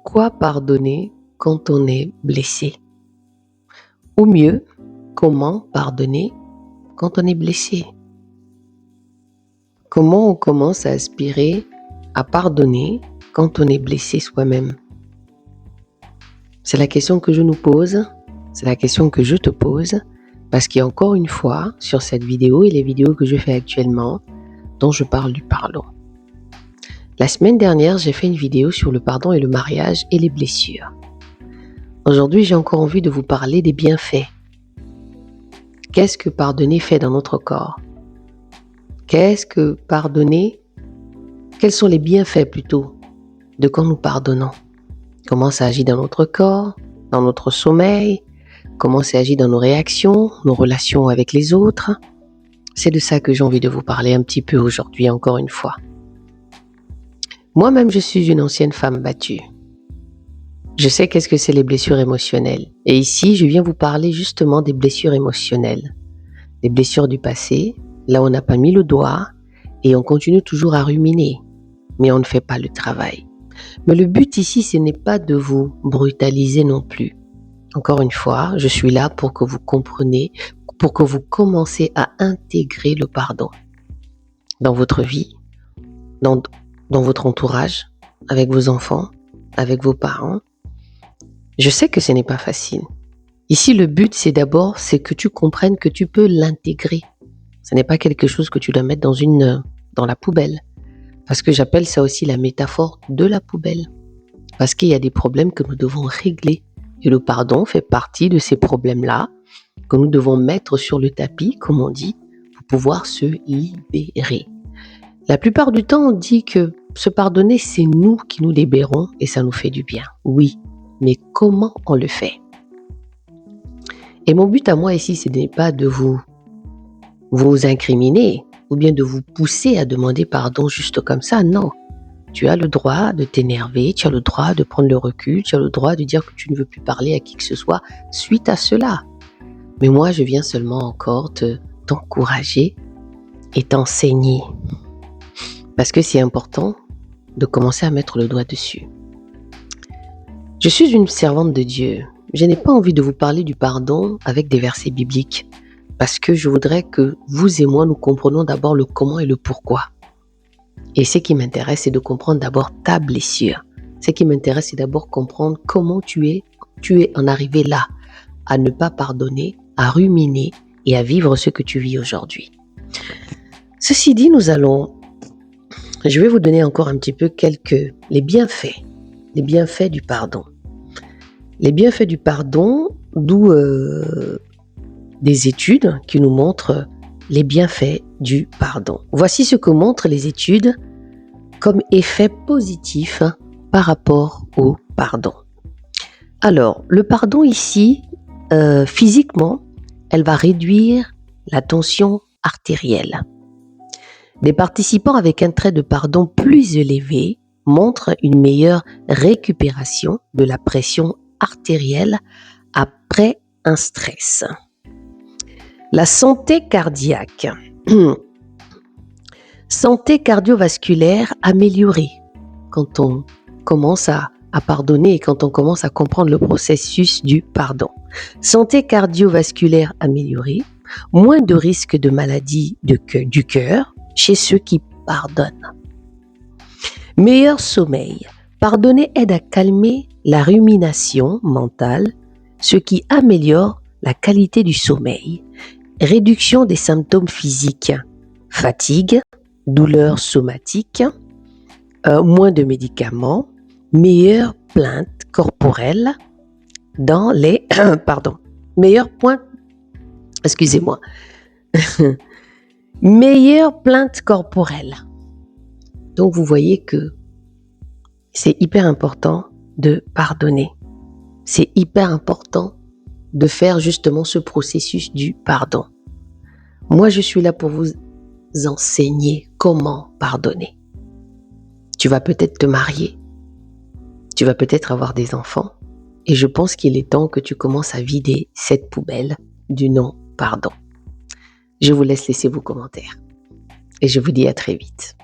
Pourquoi pardonner quand on est blessé? Ou mieux, comment pardonner quand on est blessé? Comment on commence à aspirer à pardonner quand on est blessé soi-même? C'est la question que je nous pose, c'est la question que je te pose, parce qu'il y a encore une fois, sur cette vidéo et les vidéos que je fais actuellement, dont je parle du pardon. La semaine dernière, j'ai fait une vidéo sur le pardon et le mariage et les blessures. Aujourd'hui, j'ai encore envie de vous parler des bienfaits. Qu'est-ce que pardonner fait dans notre corps? Qu'est-ce que pardonner? Quels sont les bienfaits plutôt de quand nous pardonnons? Comment ça agit dans notre corps, dans notre sommeil? Comment ça agit dans nos réactions, nos relations avec les autres? C'est de ça que j'ai envie de vous parler un petit peu aujourd'hui, encore une fois. Moi-même, je suis une ancienne femme battue. Je sais qu'est-ce que c'est les blessures émotionnelles. Et ici, je viens vous parler justement des blessures émotionnelles. Des blessures du passé, là où on n'a pas mis le doigt et on continue toujours à ruminer, mais on ne fait pas le travail. Mais le but ici, ce n'est pas de vous brutaliser non plus. Encore une fois, je suis là pour que vous compreniez, pour que vous commencez à intégrer le pardon dans votre vie, dans votre entourage, avec vos enfants, avec vos parents. Je sais que ce n'est pas facile. Ici, le but, c'est que tu comprennes que tu peux l'intégrer. Ce n'est pas quelque chose que tu dois mettre dans la poubelle. Parce que j'appelle ça aussi la métaphore de la poubelle. Parce qu'il y a des problèmes que nous devons régler. Et le pardon fait partie de ces problèmes-là que nous devons mettre sur le tapis, comme on dit, pour pouvoir se libérer. La plupart du temps, on dit que se pardonner, c'est nous qui nous libérons et ça nous fait du bien. Oui, mais comment on le fait? Et mon but à moi ici, ce n'est pas de vous incriminer ou bien de vous pousser à demander pardon juste comme ça, non. Tu as le droit de t'énerver, tu as le droit de prendre le recul, tu as le droit de dire que tu ne veux plus parler à qui que ce soit suite à cela. Mais moi, je viens seulement encore t'encourager et t'enseigner. Parce que c'est important de commencer à mettre le doigt dessus. Je suis une servante de Dieu. Je n'ai pas envie de vous parler du pardon avec des versets bibliques. Parce que je voudrais que vous et moi, nous comprenions d'abord le comment et le pourquoi. Et ce qui m'intéresse, c'est de comprendre d'abord ta blessure. Ce qui m'intéresse, c'est d'abord comprendre comment tu es en arrivé là, à ne pas pardonner, à ruminer et à vivre ce que tu vis aujourd'hui. Ceci dit, je vais vous donner encore un petit peu les bienfaits du pardon. Les bienfaits du pardon, d'où des études qui nous montrent les bienfaits du pardon. Voici ce que montrent les études comme effet positif par rapport au pardon. Alors, le pardon ici, physiquement, elle va réduire la tension artérielle. Des participants avec un trait de pardon plus élevé montrent une meilleure récupération de la pression artérielle après un stress. La santé cardiaque. Santé cardiovasculaire améliorée quand on commence à pardonner et quand on commence à comprendre le processus du pardon. Santé cardiovasculaire améliorée, moins de risque de maladie du cœur chez ceux qui pardonnent. Meilleur sommeil. Pardonner aide à calmer la rumination mentale, ce qui améliore la qualité du sommeil. Réduction des symptômes physiques, fatigue, douleurs somatiques, moins de médicaments, meilleure plainte corporelle dans les... meilleure plainte corporelle. Donc vous voyez que c'est hyper important de pardonner. C'est hyper important de faire justement ce processus du pardon. Moi, je suis là pour vous enseigner comment pardonner. Tu vas peut-être te marier, tu vas peut-être avoir des enfants, et je pense qu'il est temps que tu commences à vider cette poubelle du non-pardon. Je vous laisse laisser vos commentaires, et je vous dis à très vite.